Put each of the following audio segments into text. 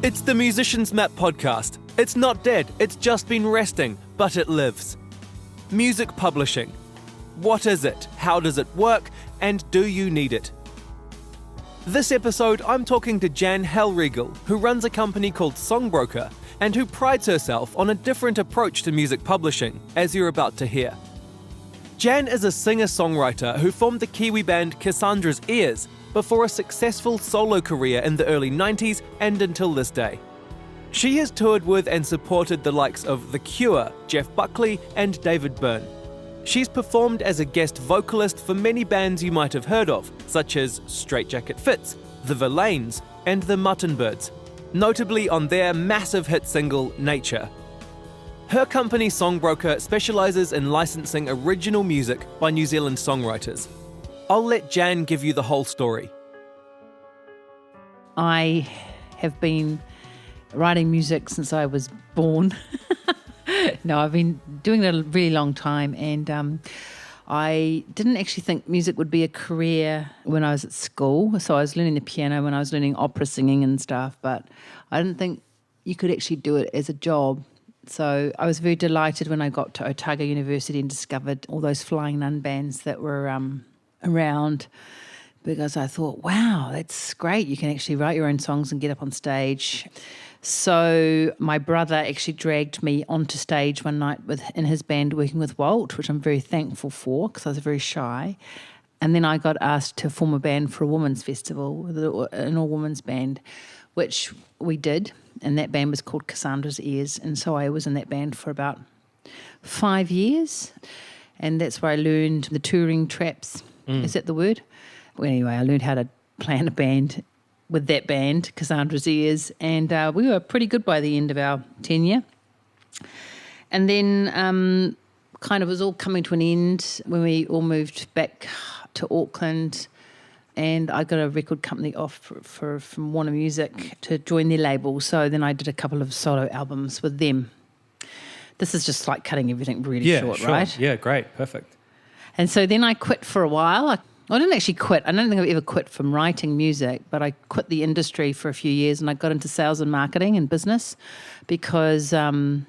It's the Musician's Map podcast. It's not dead, it's just been resting, but it lives. Music publishing. What is it? How does it work? And do you need it? This episode, I'm talking to Jan Hellreigel, who runs a company called Songbroker, and who prides herself on a different approach to music publishing, as you're about to hear. Jan is a singer-songwriter who formed the Kiwi band Cassandra's Ears before a successful solo career in the early 90s and until this day. She has toured with and supported the likes of The Cure, Jeff Buckley, and David Byrne. She's performed as a guest vocalist for many bands you might have heard of, such as Straight Jacket Fits, The Verlaines, and The Muttonbirds, notably on their massive hit single, Nature. Her company Songbroker specialises in licensing original music by New Zealand songwriters. I'll let Jan give you the whole story. I have been writing music since I was born. No, I've been doing it a really long time, and I didn't actually think music would be a career when I was at school. So I was learning the piano when I was learning opera singing and stuff, but I didn't think you could actually do it as a job. So I was very delighted when I got to Otago University and discovered all those flying nun bands that were around, because I thought, wow, that's great. You can actually write your own songs and get up on stage. So my brother actually dragged me onto stage one night in his band working with Walt, which I'm very thankful for because I was very shy. And then I got asked to form a band for a women's festival, an all-women's band, which we did. And that band was called Cassandra's Ears. And so I was in that band for about 5 years. And that's where I learned the touring traps. Is that the word? Well, anyway, I learned how to plan a band with that band, Cassandra's Ears. And we were pretty good by the end of our tenure. And then kind of was all coming to an end when we all moved back to Auckland. And I got a record company off from Warner Music to join their label. So then I did a couple of solo albums with them. This is just like cutting everything really short, right? Yeah, great, perfect. And so then I quit for a while. I didn't actually quit. I don't think I've ever quit from writing music, but I quit the industry for a few years and I got into sales and marketing and business because I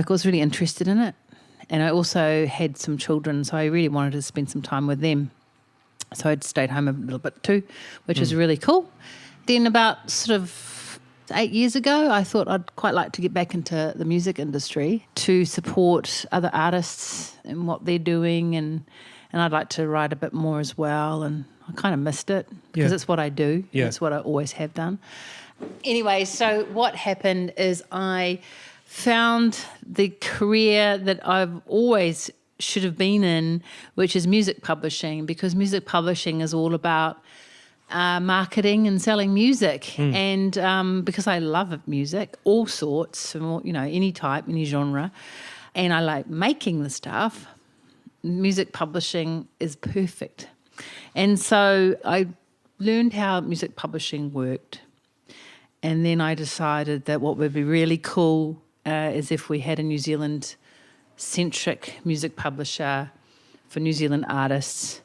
was really interested in it. And I also had some children, so I really wanted to spend some time with them. So I'd stayed home a little bit too, which was really cool. Then about sort of 8 years ago, I thought I'd quite like to get back into the music industry to support other artists and what they're doing, and I'd like to write a bit more as well. And I kind of missed it because it's what I do. Yeah. It's what I always have done. Anyway, so what happened is I found the career that I've always should have been in, which is music publishing, because music publishing is all about marketing and selling music. And because I love music, all sorts, any type, any genre, and I like making the stuff, music publishing is perfect. And so I learned how music publishing worked. And then I decided that what would be really cool is if we had a New Zealand-centric music publisher for New Zealand artists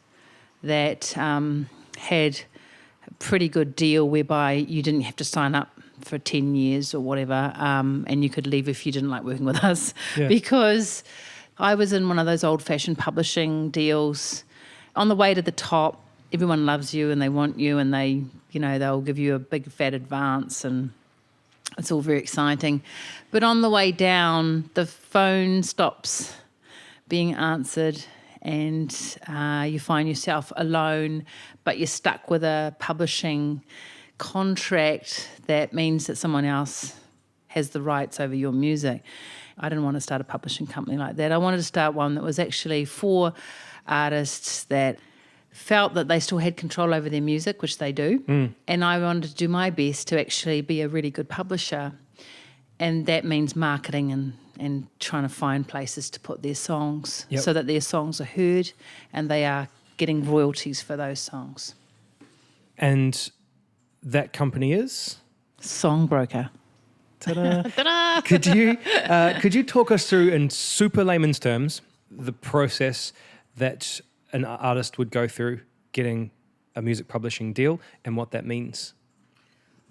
that had a pretty good deal whereby you didn't have to sign up for 10 years or whatever, and you could leave if you didn't like working with us. Yeah. Because I was in one of those old-fashioned publishing deals. On the way to the top, everyone loves you and they want you, and they'll give you a big fat advance, and it's all very exciting. But on the way down, the phone stops being answered and you find yourself alone, but you're stuck with a publishing contract that means that someone else has the rights over your music. I didn't want to start a publishing company like that. I wanted to start one that was actually for artists that felt that they still had control over their music, which they do. And I wanted to do my best to actually be a really good publisher. And that means marketing and trying to find places to put their songs so that their songs are heard and they are getting royalties for those songs. And that company is? Songbroker. Ta-da. Ta-da. Could you talk us through, in super layman's terms, the process that an artist would go through getting a music publishing deal and what that means?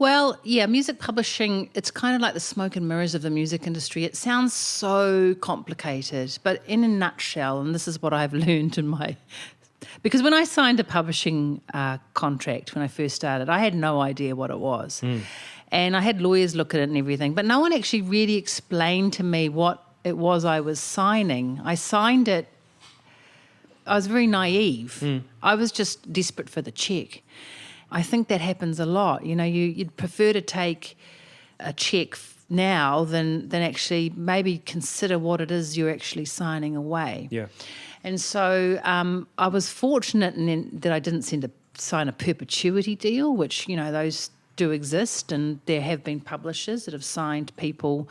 Well, yeah, music publishing, it's kind of like the smoke and mirrors of the music industry. It sounds so complicated, but in a nutshell, and this is what I've learned in my... Because when I signed a publishing contract when I first started, I had no idea what it was. And I had lawyers look at it and everything, but no one actually really explained to me what it was I was signing. I signed it, I was very naive. I was just desperate for the check. I think that happens a lot. You know, you'd prefer to take a check now than actually maybe consider what it is you're actually signing away. Yeah. And so I was fortunate that I didn't sign a perpetuity deal, which, you know, those do exist, and there have been publishers that have signed people,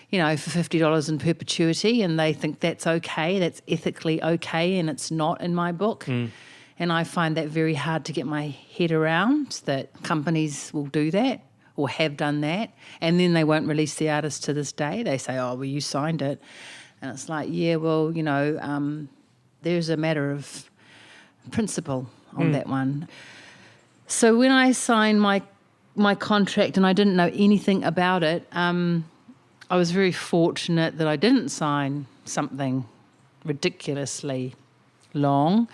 you know, for $50 in perpetuity, and they think that's okay, that's ethically okay, and it's not in my book. And I find that very hard to get my head around, that companies will do that or have done that, and then they won't release the artist to this day. They say, oh, well, you signed it. And it's like, yeah, well, you know, there's a matter of principle on that one. So when I signed my contract and I didn't know anything about it, I was very fortunate that I didn't sign something ridiculously long.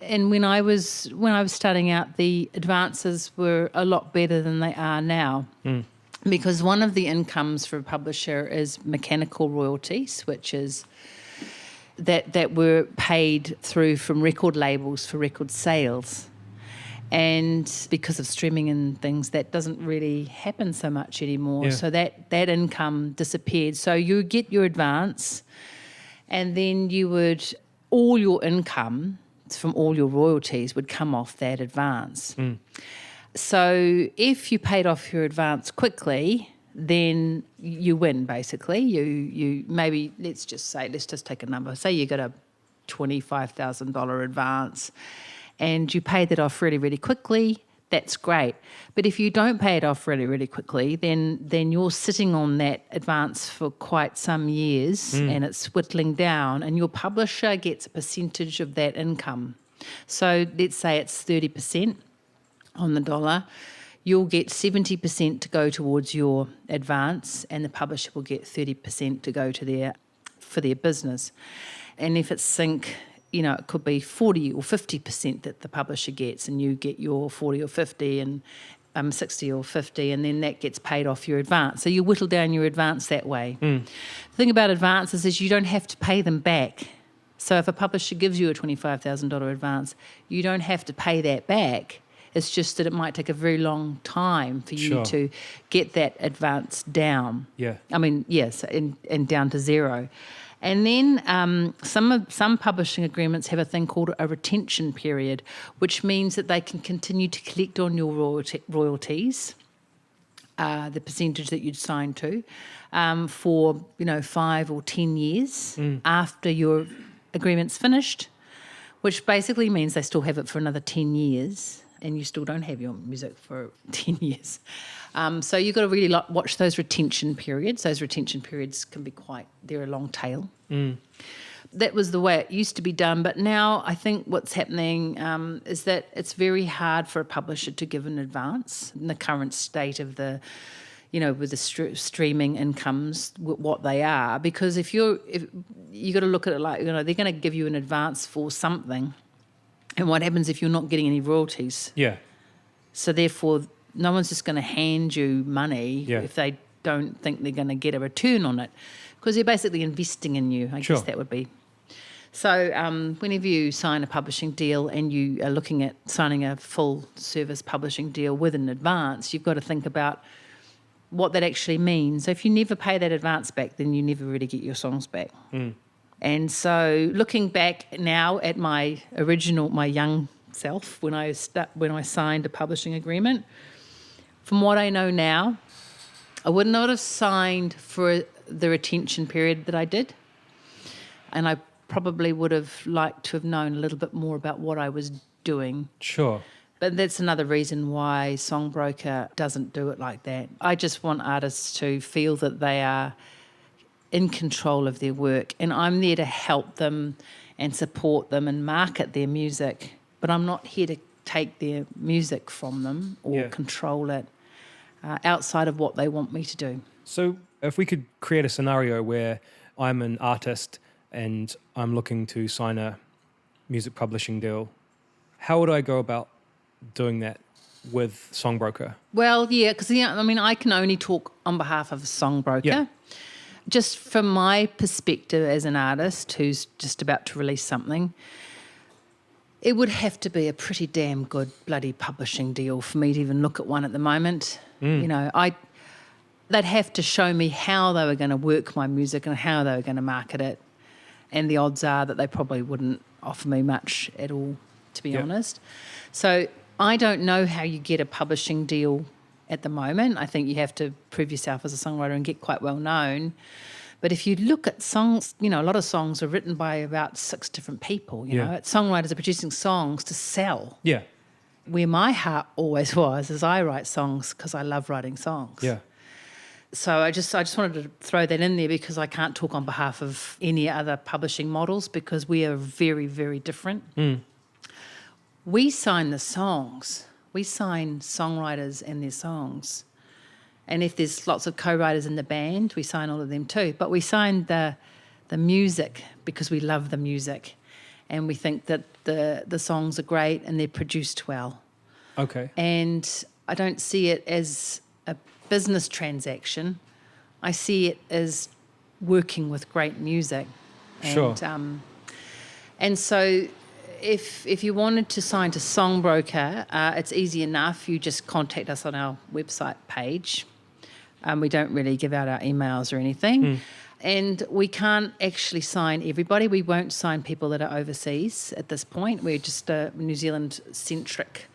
And when I was starting out, the advances were a lot better than they are now. Because one of the incomes for a publisher is mechanical royalties, which is that were paid through from record labels for record sales. And because of streaming and things, that doesn't really happen so much anymore. Yeah. So that income disappeared. So you get your advance, and then all your income from all your royalties would come off that advance. So if you paid off your advance quickly, then you win, basically. You maybe, let's just take a number. Say you got a $25,000 advance and you pay that off really, really quickly, that's great. But if you don't pay it off really, really quickly, then you're sitting on that advance for quite some years and it's whittling down, and your publisher gets a percentage of that income. So let's say it's 30% on the dollar. You'll get 70% to go towards your advance, and the publisher will get 30% to go to for their business. And if it's sync, you know, it could be 40 or 50% that the publisher gets, and you get your 40 or 50 and 60 or 50, and then that gets paid off your advance. So you whittle down your advance that way. The thing about advances is you don't have to pay them back. So if a publisher gives you a $25,000 advance, you don't have to pay that back. It's just that it might take a very long time for you to get that advance down. Yeah. I mean, yes, and down to zero. And then some publishing agreements have a thing called a retention period, which means that they can continue to collect on your royalties, the percentage that you'd signed to, for 5 or 10 years after your agreement's finished, which basically means they still have it for another 10 years. And you still don't have your music for 10 years. So you've got to really watch those retention periods. Those retention periods can be they're a long tail. That was the way it used to be done. But now I think what's happening is that it's very hard for a publisher to give an advance in the current state of with the streaming incomes, what they are. Because if you got to look at it like, they're going to give you an advance for something. And what happens if you're not getting any royalties? Yeah. So therefore, no one's just going to hand you money if they don't think they're going to get a return on it, because they're basically investing in you. I guess that would be. So whenever you sign a publishing deal and you are looking at signing a full service publishing deal with an advance, you've got to think about what that actually means. So if you never pay that advance back, then you never really get your songs back. And so looking back now at my young self, when I signed a publishing agreement, from what I know now, I would not have signed for the retention period that I did. And I probably would have liked to have known a little bit more about what I was doing. Sure. But that's another reason why Songbroker doesn't do it like that. I just want artists to feel that they are in control of their work, and I'm there to help them and support them and market their music, but I'm not here to take their music from them or control it. outside of what they want me to do. So if we could create a scenario where I'm an artist and I'm looking to sign a music publishing deal, how would I go about doing that with Songbroker? Well, yeah, because I can only talk on behalf of a Songbroker. Yeah. Just from my perspective as an artist who's just about to release something, it would have to be a pretty damn good bloody publishing deal for me to even look at one at the moment. They'd have to show me how they were going to work my music and how they were going to market it. And the odds are that they probably wouldn't offer me much at all, to be honest. So I don't know how you get a publishing deal at the moment. I think you have to prove yourself as a songwriter and get quite well known. But if you look at songs, a lot of songs are written by about 6 different people. Songwriters are producing songs to sell. Yeah. Where my heart always was is I write songs because I love writing songs. Yeah. So I just wanted to throw that in there because I can't talk on behalf of any other publishing models because we are very, very different. We sign the songs. We sign songwriters and their songs. And if there's lots of co-writers in the band, we sign all of them too. But we sign the music because we love the music and we think that the songs are great and they're produced well. Okay. And I don't see it as a business transaction. I see it as working with great music. Sure. And so if you wanted to sign to Songbroker, it's easy enough. You just contact us on our website page. We don't really give out our emails or anything. And we can't actually sign everybody. We won't sign people that are overseas at this point. We're just a New Zealand-centric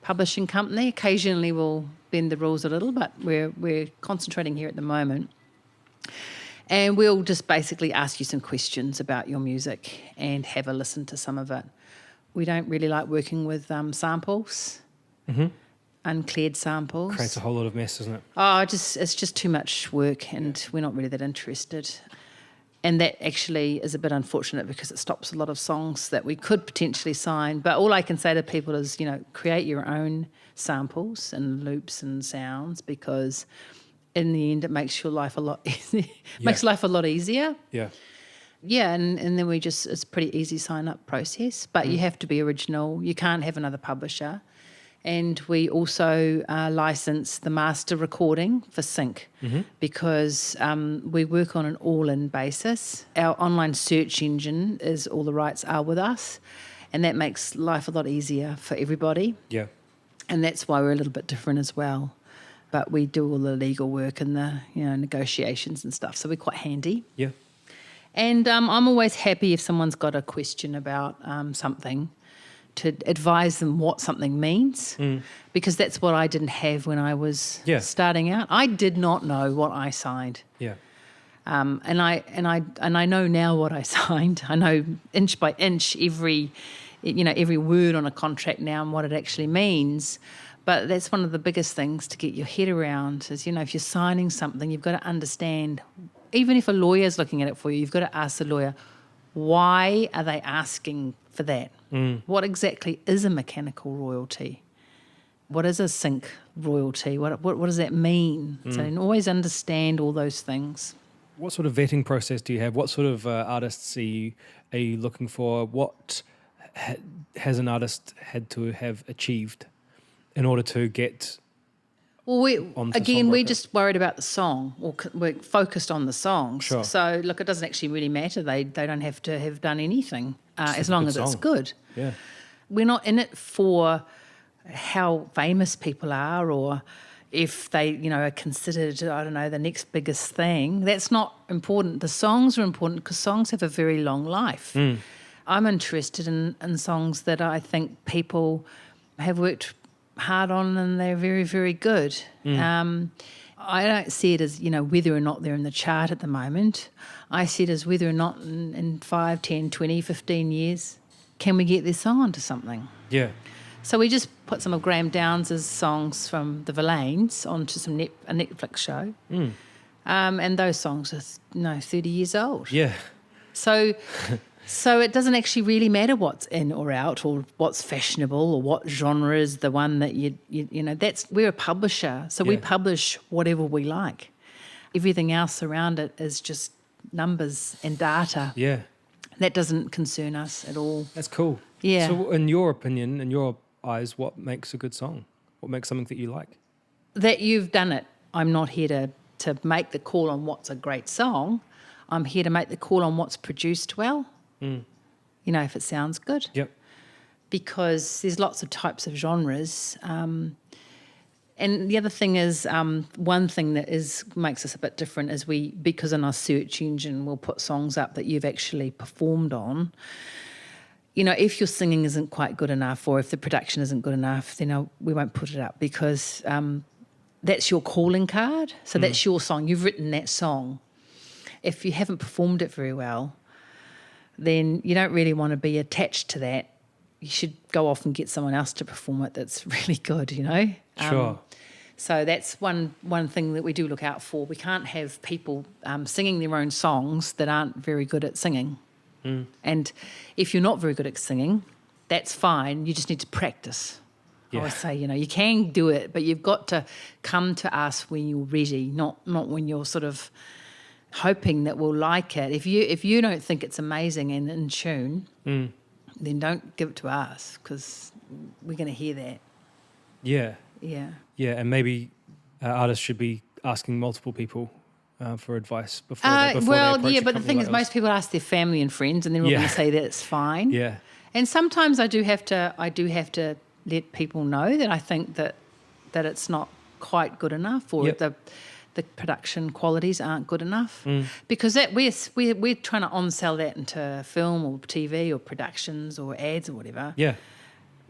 publishing company. Occasionally we'll bend the rules a little, but we're concentrating here at the moment. And we'll just basically ask you some questions about your music and have a listen to some of it. We don't really like working with samples, uncleared samples. Creates a whole lot of mess, doesn't it? It's just too much work and we're not really that interested. And that actually is a bit unfortunate because it stops a lot of songs that we could potentially sign. But all I can say to people is, create your own samples and loops and sounds because in the end it makes your life a lot easier. Makes life a lot easier. Yeah. Yeah, and then it's a pretty easy sign-up process. But you have to be original. You can't have another publisher. And we also license the master recording for sync because we work on an all-in basis. Our online search engine is all the rights are with us, and that makes life a lot easier for everybody. Yeah. And that's why we're a little bit different as well. But we do all the legal work and the negotiations and stuff, so we're quite handy. Yeah. And I'm always happy if someone's got a question about something to advise them what something means because that's what I didn't have when I was starting out. I did not know what I signed. Yeah. And I know now what I signed. I know inch by inch every word on a contract now and what it actually means. But that's one of the biggest things to get your head around is, if you're signing something, you've got to understand, even if a lawyer's looking at it for you, you've got to ask the lawyer, why are they asking for that? What exactly is a mechanical royalty? What is a sync royalty? What does that mean? So always understand all those things. What sort of vetting process do you have? What sort of artists are you looking for? What has an artist had to have achieved in order to get we're Songbroker? just worried about the song, or we're focused on the songs. Sure. So, look, it doesn't actually really matter. They don't have to have done anything as long as it's good. Yeah. We're not in it for how famous people are or if they, are considered, the next biggest thing. That's not important. The songs are important because songs have a very long life. I'm interested in songs that I think people have worked hard on and they're very, very good. I don't see it as, whether or not they're in the chart at the moment. I see it as whether or not in 5, 10, 20, 15 years, can we get this song onto something? Yeah. So we just put some of Graham Downs' songs from the Verlaines onto a Netflix show. And those songs are, 30 years old. Yeah. So So it doesn't actually really matter what's in or out or what's fashionable or what genre is the one that you know, we're a publisher. So we Yeah. publish whatever we like. Everything else around it is just numbers and data. Yeah, That doesn't concern us at all. that's cool. Yeah. So in your opinion, in your eyes, what makes a good song? What makes something that you like? That you've done it. I'm not here to make the call on what's a great song. I'm here to make the call on what's produced well. You know, if it sounds good. Yep. Because there's lots of types of genres. And the other thing is, one thing that makes us a bit different is because in our search engine we'll put songs up that you've actually performed on. You know, if your singing isn't quite good enough or if the production isn't good enough, then we won't put it up because that's your calling card. So that's your song. You've written that song. If you haven't performed it very well, then you don't really want to be attached to that. You should go off and get someone else to perform it that's really good, you know. Sure. So that's one thing that we do look out for. We can't have people singing their own songs that aren't very good at singing. And if you're not very good at singing, that's fine. You just need to practice. I always say, you know, you can do it, but you've got to come to us when you're ready, not when you're sort of hoping that we'll like it. If you don't think it's amazing and in tune, then don't give it to us because we're going to hear that. Yeah. Yeah. Yeah, and maybe artists should be asking multiple people for advice before they approach well, a yeah, but the company thing like is us. most people ask their family and friends and they're all going to say that it's fine. Yeah. And sometimes I do have to let people know that I think that it's not quite good enough or the production qualities aren't good enough because that we're trying to on-sell that into film or TV or productions or ads or whatever. Yeah.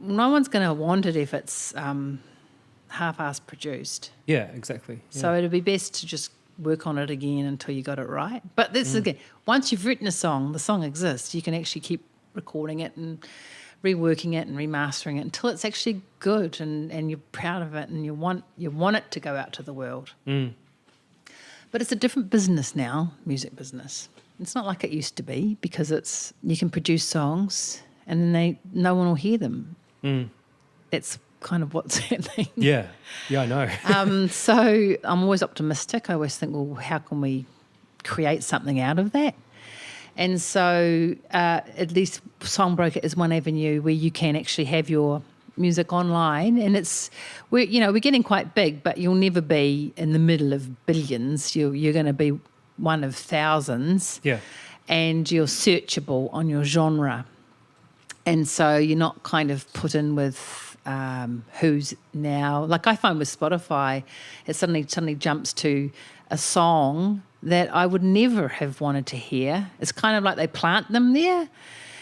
No one's going to want it if it's half-assed produced. Yeah, exactly. Yeah. So it'd be best to just work on it again until you got it right. But this is again, once you've written a song, the song exists. You can actually keep recording it and reworking it and remastering it until it's actually good and you're proud of it and you want it to go out to the world. But it's a different business now, music business. It's not like it used to be because you can produce songs and then no one will hear them. That's kind of what's happening. Yeah, I know. So I'm always optimistic. I always think, well, how can we create something out of that? And so at least Songbroker is one avenue where you can actually have your music online, and we're getting quite big, but you'll never be in the middle of billions. You're going to be one of thousands. Yeah. And you're searchable on your genre. And so you're not kind of put in with who's now. Like I find with Spotify, it suddenly jumps to a song that I would never have wanted to hear. It's kind of like they plant them there.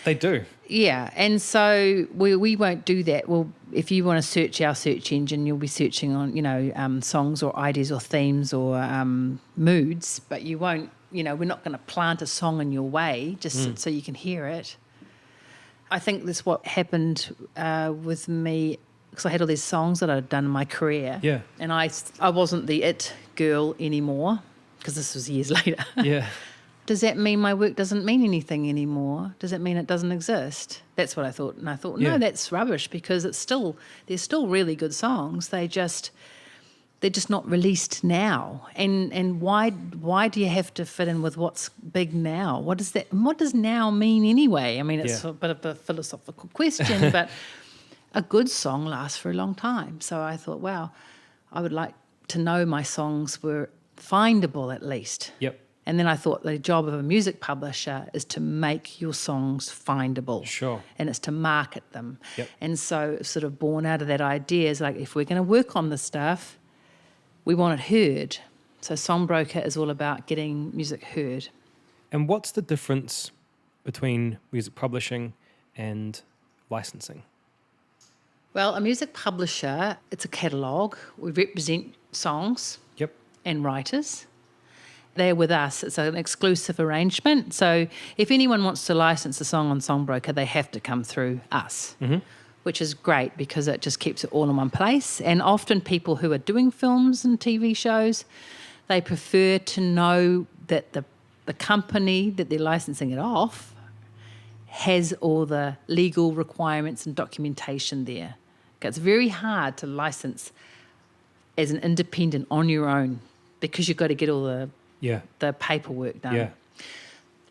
They do. Yeah, and so we won't do that. Well, if you want to search our search engine, you'll be searching on, songs or ideas or themes or moods, but you won't, we're not going to plant a song in your way just so you can hear it. I think that's what happened with me because I had all these songs that I'd done in my career. Yeah. And I wasn't the it girl anymore because this was years later. Yeah. Does that mean my work doesn't mean anything anymore? Does it mean it doesn't exist? That's what I thought. And I thought, no, that's rubbish because they're still really good songs. They're just not released now. And why do you have to fit in with what's big now? What does now mean anyway? I mean, it's a bit of a philosophical question, but a good song lasts for a long time. So I thought, wow, I would like to know my songs were findable at least. Yep. And then I thought the job of a music publisher is to make your songs findable. Sure. And it's to market them. Yep. And so sort of born out of that idea is like if we're going to work on this stuff, we want it heard. So Songbroker is all about getting music heard. And what's the difference between music publishing and licensing? Well, a music publisher, it's a catalogue. We represent songs and writers. They're with us. It's an exclusive arrangement. So if anyone wants to license a song on Songbroker, they have to come through us, which is great because it just keeps it all in one place. And often people who are doing films and TV shows, they prefer to know that the company that they're licensing it off has all the legal requirements and documentation there. Okay, it's very hard to license as an independent on your own because you've got to get all the paperwork done. Yeah.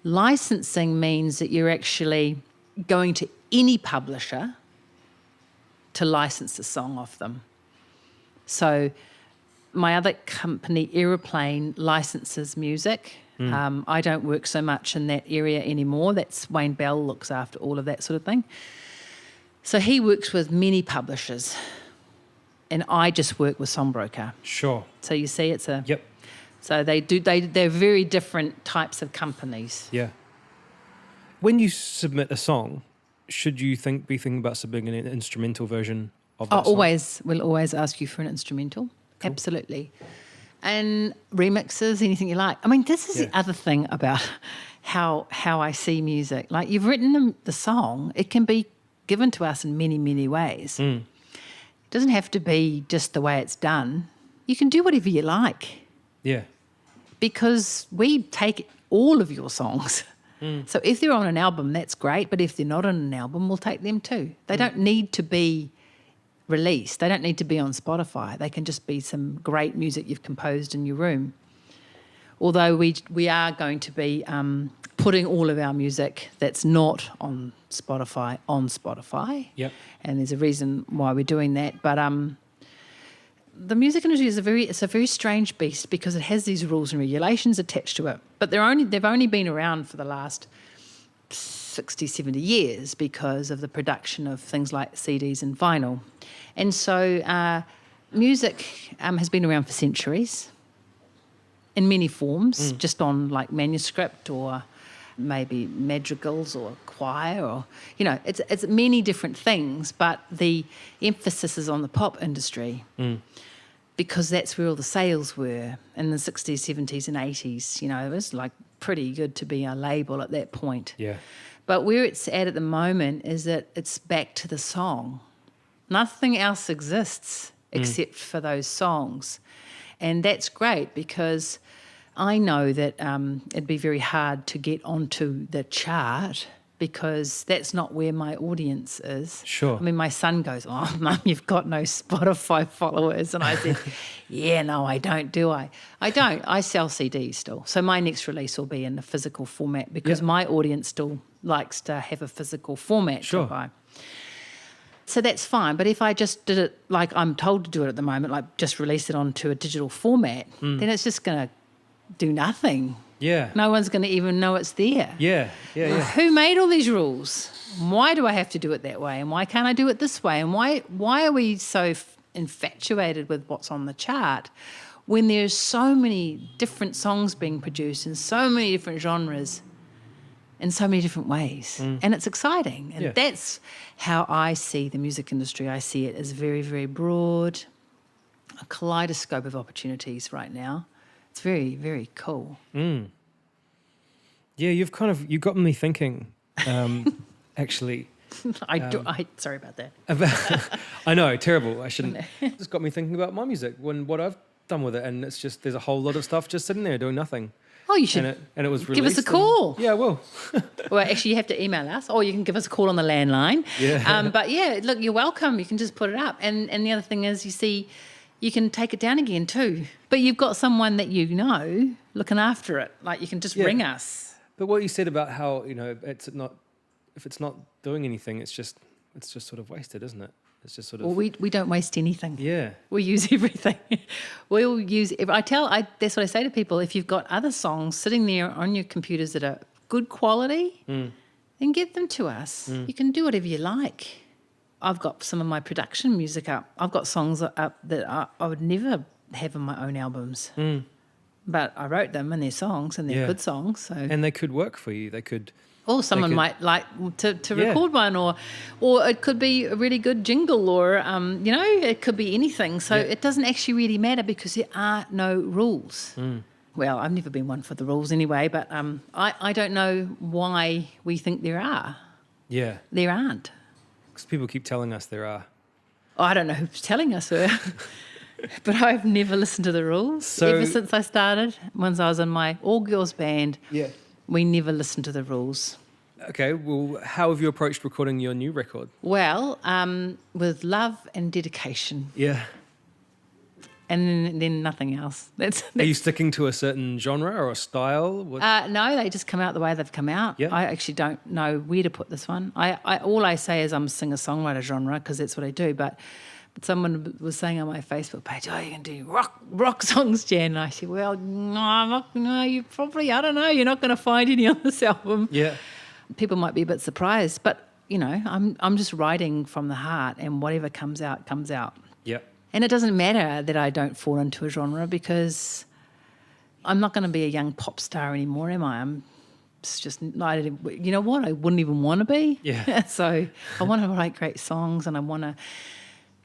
Licensing means that you're actually going to any publisher to license a song off them. So my other company, Aeroplane, licenses music. I don't work so much in that area anymore. That's Wayne Bell looks after all of that sort of thing. So he works with many publishers, and I just work with Songbroker. Sure. So you see, it's a... Yep. So they're very different types of companies. Yeah. When you submit a song, should you be thinking about submitting an instrumental version of that song? We'll always ask you for an instrumental. Cool. Absolutely. And remixes, anything you like. I mean, this is the other thing about how I see music. Like, you've written the song, it can be given to us in many, many ways. It doesn't have to be just the way it's done. You can do whatever you like. Yeah. Because we take all of your songs. So if they're on an album, that's great. But if they're not on an album, we'll take them too. They don't need to be released. They don't need to be on Spotify. They can just be some great music you've composed in your room. Although we are going to be putting all of our music that's not on Spotify. Yep. And there's a reason why we're doing that. But the music industry is a very strange beast because it has these rules and regulations attached to it. But they've only been around for the last 60, 70 years because of the production of things like CDs and vinyl. And so music has been around for centuries in many forms, just on like manuscript or maybe madrigals or choir or, it's many different things, but the emphasis is on the pop industry because that's where all the sales were in the 60s, 70s and 80s. It was like pretty good to be a label at that point. Yeah. But where it's at the moment is that it's back to the song. Nothing else exists except for those songs. And that's great because I know that it'd be very hard to get onto the chart because that's not where my audience is. Sure. I mean, my son goes, "Oh, Mum, you've got no Spotify followers." And I said, "Yeah, no, I don't, do I?" I don't. I sell CDs still. So my next release will be in the physical format because my audience still likes to have a physical format to buy. So that's fine. But if I just did it like I'm told to do it at the moment, like just release it onto a digital format, then it's just going to do nothing. Yeah. No one's going to even know it's there. Yeah. Who made all these rules? Why do I have to do it that way? And why can't I do it this way? And why are we so infatuated with what's on the chart when there's so many different songs being produced in so many different genres in so many different ways? And it's exciting. And that's how I see the music industry. I see it as very, very broad, a kaleidoscope of opportunities right now. It's very, very cool. Yeah, you've got me thinking, actually. Sorry about that. I know, terrible. I shouldn't. It's got me thinking about my music, what I've done with it, and it's just there's a whole lot of stuff just sitting there doing nothing. Oh, you should and it was give us a released call. Yeah, I will. Well, actually, you have to email us, or you can give us a call on the landline. Yeah. But yeah, look, you're welcome. You can just put it up. And the other thing is, you see, you can take it down again too. But you've got someone that you know looking after it. Like, you can just ring us. But what you said about how, it's not, if it's not doing anything, it's just sort of wasted, isn't it? It's just sort of... Well, we don't waste anything. Yeah. We use everything. We'll use... That's what I say to people. If you've got other songs sitting there on your computers that are good quality, then get them to us. You can do whatever you like. I've got some of my production music up. I've got songs up that I would never have on my own albums. But I wrote them and they're songs and they're good songs. So. And they could work for you. They could... Or someone might like to record one, or it could be a really good jingle, or it could be anything. So it doesn't actually really matter because there are no rules. Well, I've never been one for the rules anyway, but I don't know why we think there are. Yeah. There aren't. Because people keep telling us there are. Oh, I don't know who's telling us there. But I've never listened to the rules ever since I started. Once I was in my all-girls band, we never listened to the rules. Okay, well, how have you approached recording your new record? Well, with love and dedication, Yeah. and then nothing else. Are you sticking to a certain genre or a style? No, they just come out the way they've come out. Yeah. I actually don't know where to put this one. All I say is I'm a singer-songwriter genre because that's what I do. But someone was saying on my Facebook page, "Oh, you can do rock songs, Jan." And I said, "Well, no, I'm not. No, you probably. I don't know. You're not going to find any on this album." Yeah. People might be a bit surprised, but I'm just writing from the heart, and whatever comes out comes out. Yeah. And it doesn't matter that I don't fall into a genre because I'm not going to be a young pop star anymore, am I? It's just not. You know what? I wouldn't even want to be. Yeah. So I want to write great songs, and I want to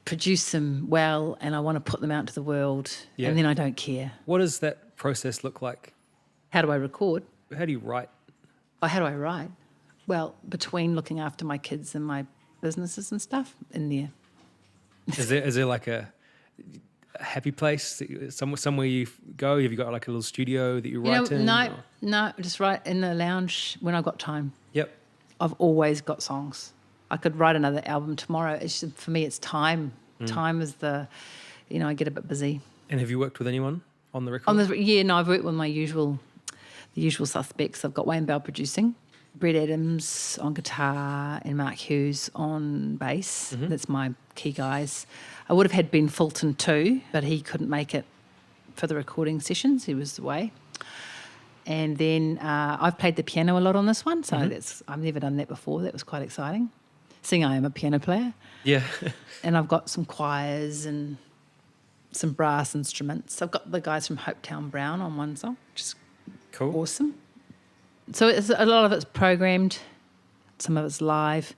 produce them well, and I want to put them out to the world, Yeah. and then I don't care. What does that process look like? How do I record? How do you write? Or how do I write? Well, between looking after my kids and my businesses and stuff in there. Is there like a happy place, somewhere you go? Have you got like a little studio that you write in? No, just write in the lounge when I've got time. Yep. I've always got songs. I could write another album tomorrow. It's just, for me, it's time. Time is I get a bit busy. And have you worked with anyone on the record? I've worked with the usual suspects. I've got Wayne Bell producing, Brett Adams on guitar, and Mark Hughes on bass. Mm-hmm. That's my key guys. I would have had Ben Fulton too, but he couldn't make it for the recording sessions. He was away. And then I've played the piano a lot on this one, so I've never done that before. That was quite exciting. Seeing I am a piano player. Yeah. And I've got some choirs and some brass instruments. I've got the guys from Hopetown Brown on one song, which is Cool. awesome. So a lot of it's programmed, some of it's live.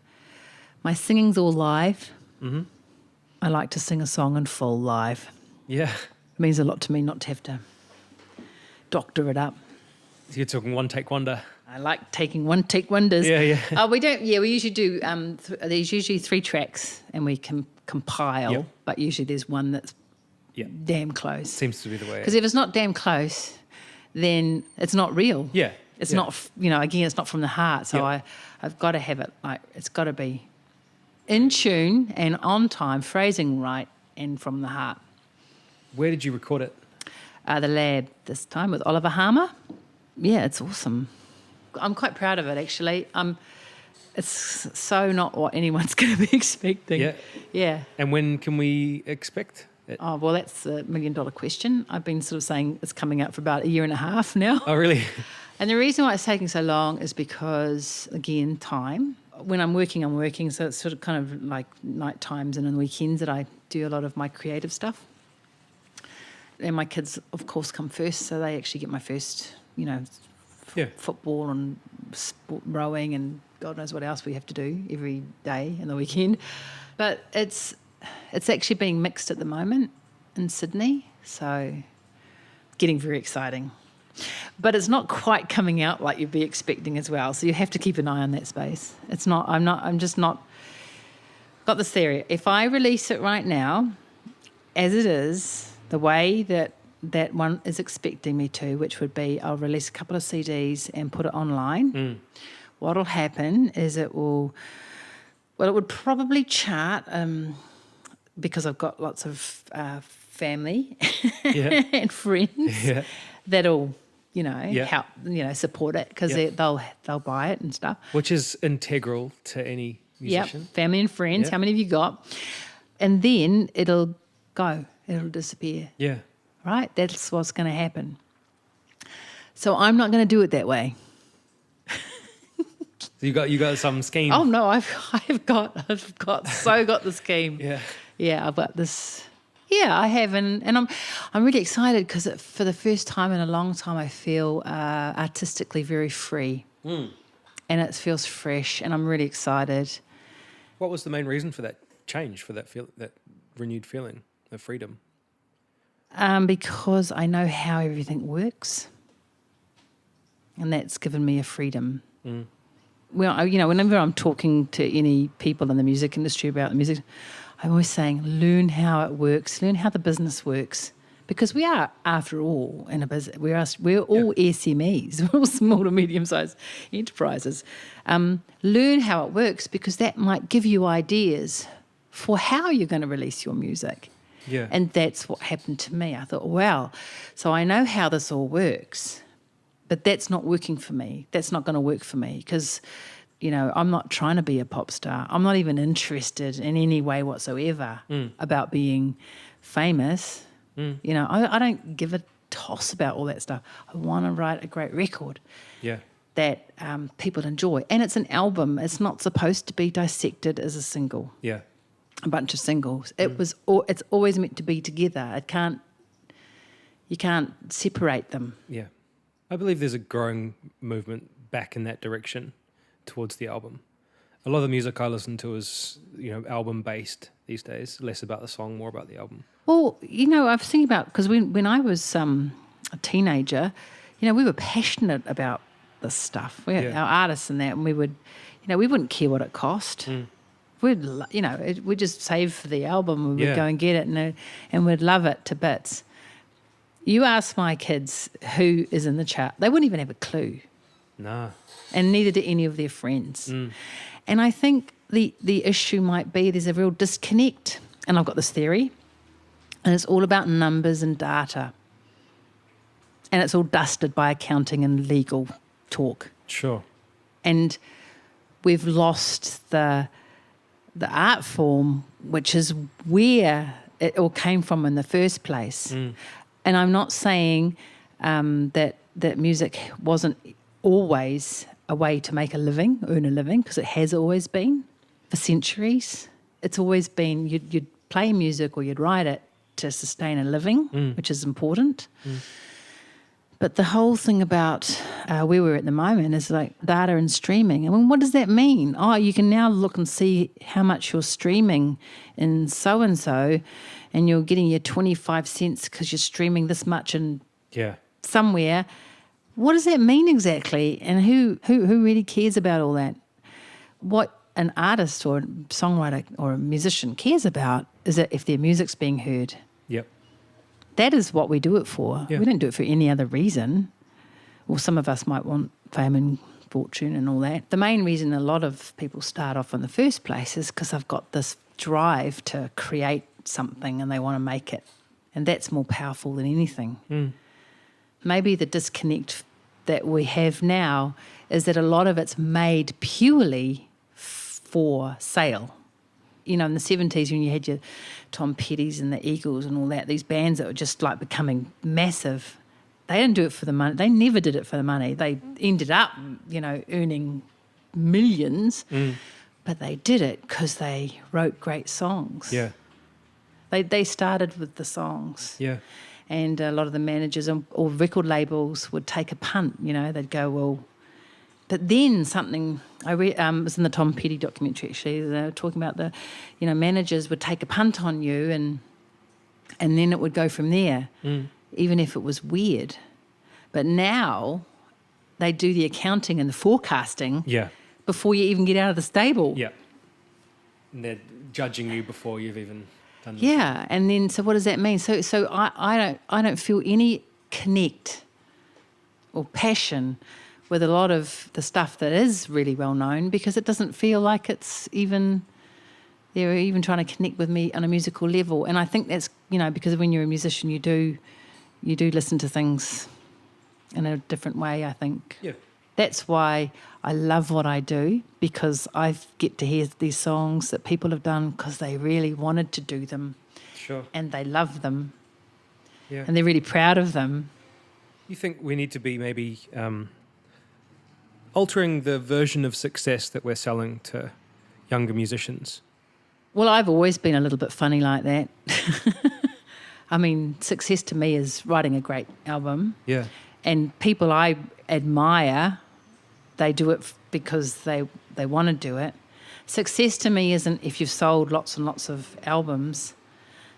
My singing's all live. Mm-hmm. I like to sing a song in full live. Yeah. It means a lot to me not to have to doctor it up. So you're talking one take wonder. I like taking one take wonders. Yeah, yeah. We don't. Yeah, we usually do. There's usually 3 tracks, and we can compile. Yep. But usually there's one that's Yeah. damn close. Seems to be the way. Because if it's not damn close, then it's not real. Yeah. It's yeah. not. Again, it's not from the heart. So Yep. I've got to have it. Like it's got to be in tune and on time, phrasing right, and from the heart. Where did you record it? The Lab this time with Oliver Harmer. Yeah, it's awesome. I'm quite proud of it, actually. It's so not what anyone's going to be expecting. Yeah. Yeah. And when can we expect it? Oh, well, that's a $1 million question. I've been sort of saying it's coming out for about 1.5 years now. Oh, really? And the reason why it's taking so long is because, again, time. When I'm working, so it's sort of kind of like night times and on the weekends that I do a lot of my creative stuff. And my kids, of course, come first, so they actually get my first, Yeah. football and sport, rowing and God knows what else we have to do every day and the weekend. But it's actually being mixed at the moment in Sydney, so getting very exciting. But it's not quite coming out like you'd be expecting as well, so you have to keep an eye on that space. I'm just not got this theory. If I release it right now, as it is, the way that one is expecting me to, which would be I'll release a couple of CDs and put it online. What'll happen is it would probably chart because I've got lots of family Yeah. and friends Yeah. that'll, Yeah. help, support it because Yeah. they'll buy it and stuff. Which is integral to any musician. Yep, family and friends. Yeah. How many have you got? And then it'll go. It'll disappear. Yeah. Right? That's what's going to happen. So I'm not going to do it that way. So you got some scheme. Oh no, I've got the scheme. Yeah. Yeah, I've got this. Yeah, I have, and I'm really excited because for the first time in a long time, I feel artistically very free, and it feels fresh, and I'm really excited. What was the main reason for that change, for that renewed feeling of freedom? Because I know how everything works, and that's given me a freedom. Well, whenever I'm talking to any people in the music industry about the music, I'm always saying, learn how it works, learn how the business works, because we are, after all, in a business. We're all SMEs, we're all small to medium-sized enterprises. Learn how it works, because that might give you ideas for how you're going to release your music. Yeah. And that's what happened to me. I thought, wow, so I know how this all works, but that's not working for me. That's not going to work for me, because, you know, I'm not trying to be a pop star. I'm not even interested in any way whatsoever about being famous. You know, I don't give a toss about all that stuff. I want to write a great record that people enjoy. And it's an album. It's not supposed to be dissected as a single. Yeah. A bunch of singles. It's always meant to be together. You can't separate them. Yeah. I believe there's a growing movement back in that direction towards the album. A lot of the music I listen to is, you know, album-based these days, less about the song, more about the album. Well, you know, I was thinking about, because when I was a teenager, you know, we were passionate about this stuff. We had our artists and that, and we wouldn't care what it cost. We'd just save for the album. We would go and get it, and we'd love it to bits. You ask my kids who is in the chart, they wouldn't even have a clue. Nah. And neither do any of their friends. And I think the issue might be there's a real disconnect. And I've got this theory, and it's all about numbers and data. And it's all dusted by accounting and legal talk. Sure. And we've lost the art form, which is where it all came from in the first place. And I'm not saying that music wasn't always a way to make a living, earn a living, because it has always been for centuries. It's always been you'd play music or you'd write it to sustain a living, which is important. But the whole thing about where we're at the moment is like data and streaming. I mean, what does that mean? Oh, you can now look and see how much you're streaming in so-and-so, and you're getting your 25 cents because you're streaming this much in somewhere. What does that mean exactly? And who really cares about all that? What an artist or a songwriter or a musician cares about is that if their music's being heard. Yep. That is what we do it for. Yeah. We don't do it for any other reason. Well, some of us might want fame and fortune and all that. The main reason a lot of people start off in the first place is because they've got this drive to create something and they want to make it. And that's more powerful than anything. Maybe the disconnect that we have now is that a lot of it's made purely for sale. You know, in the 70s when you had your Tom Petty's and the Eagles and all that, these bands that were just like becoming massive, they didn't do it for the money. They never did it for the money. They ended up, you know, earning millions, but they did it because they wrote great songs. Yeah. They started with the songs. Yeah. And a lot of the managers or record labels would take a punt, you know, they'd go, well, but then something, I read, it was in the Tom Petty documentary actually, they were talking about the, you know, managers would take a punt on you and then it would go from there, even if it was weird. But now they do the accounting and the forecasting before you even get out of the stable. Yeah. And they're judging you before you've even done it. Yeah, and then so what does that mean? So I don't feel any connect or passion with a lot of the stuff that is really well known because it doesn't feel like it's even they're even trying to connect with me on a musical level. And I think that's, you know, because when you're a musician you do listen to things in a different way, I think. Yeah. That's why I love what I do, because I get to hear these songs that people have done because they really wanted to do them. Sure. And they love them. Yeah. And they're really proud of them. You think we need to be maybe altering the version of success that we're selling to younger musicians? Well, I've always been a little bit funny like that. I mean, success to me is writing a great album. Yeah. And people I admire, they do it because they want to do it. Success to me isn't if you've sold lots and lots of albums.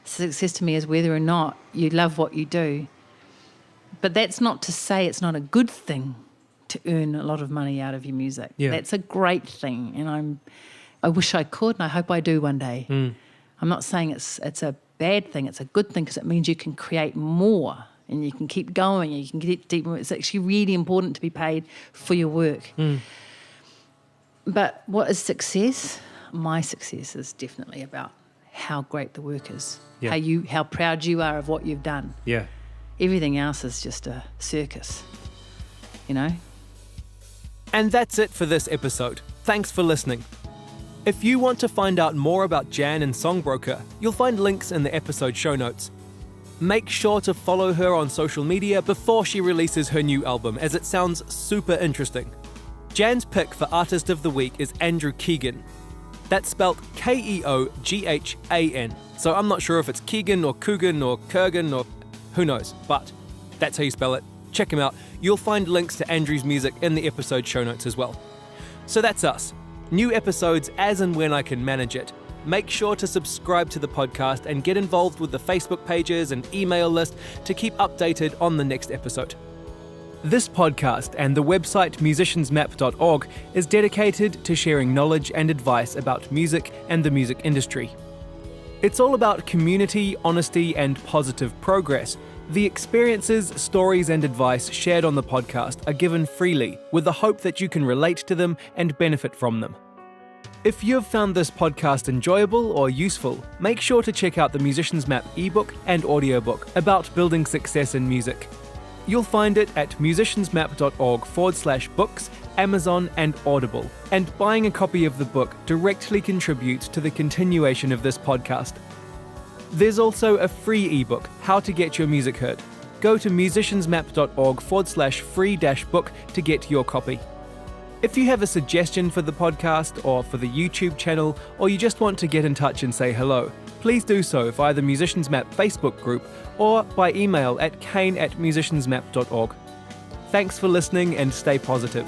Success to me is whether or not you love what you do. But that's not to say it's not a good thing to earn a lot of money out of your music. Yeah. That's a great thing, and I wish I could, and I hope I do one day. I'm not saying it's a bad thing. It's a good thing because it means you can create more and you can keep going and you can get deeper. It's actually really important to be paid for your work. But what is success? My success is definitely about how great the work is, how proud you are of what you've done. Yeah. Everything else is just a circus, you know? And that's it for this episode. Thanks for listening. If you want to find out more about Jan and Songbroker, you'll find links in the episode show notes. Make sure to follow her on social media before she releases her new album, as it sounds super interesting. Jan's pick for Artist of the Week is Andrew Keoghan. That's spelt Keoghan, so I'm not sure if it's Keoghan or Coogan or Kurgan or who knows, but that's how you spell it. Check him out. You'll find links to Andrew's music in the episode show notes as well. So that's us. New episodes as and when I can manage it. Make sure to subscribe to the podcast and get involved with the Facebook pages and email list to keep updated on the next episode. This podcast and the website musiciansmap.org is dedicated to sharing knowledge and advice about music and the music industry. It's all about community, honesty, and positive progress. The experiences, stories, and advice shared on the podcast are given freely with the hope that you can relate to them and benefit from them. If you've found this podcast enjoyable or useful, make sure to check out the Musician's Map ebook and audiobook about building success in music. You'll find it at musiciansmap.org/books, Amazon, and Audible, and buying a copy of the book directly contributes to the continuation of this podcast. There's also a free ebook, How to Get Your Music Heard. Go to musiciansmap.org/free-book to get your copy. If you have a suggestion for the podcast or for the YouTube channel, or you just want to get in touch and say hello, please do so via the Musicians Map Facebook group or by email at kane@musiciansmap.org. Thanks for listening and stay positive.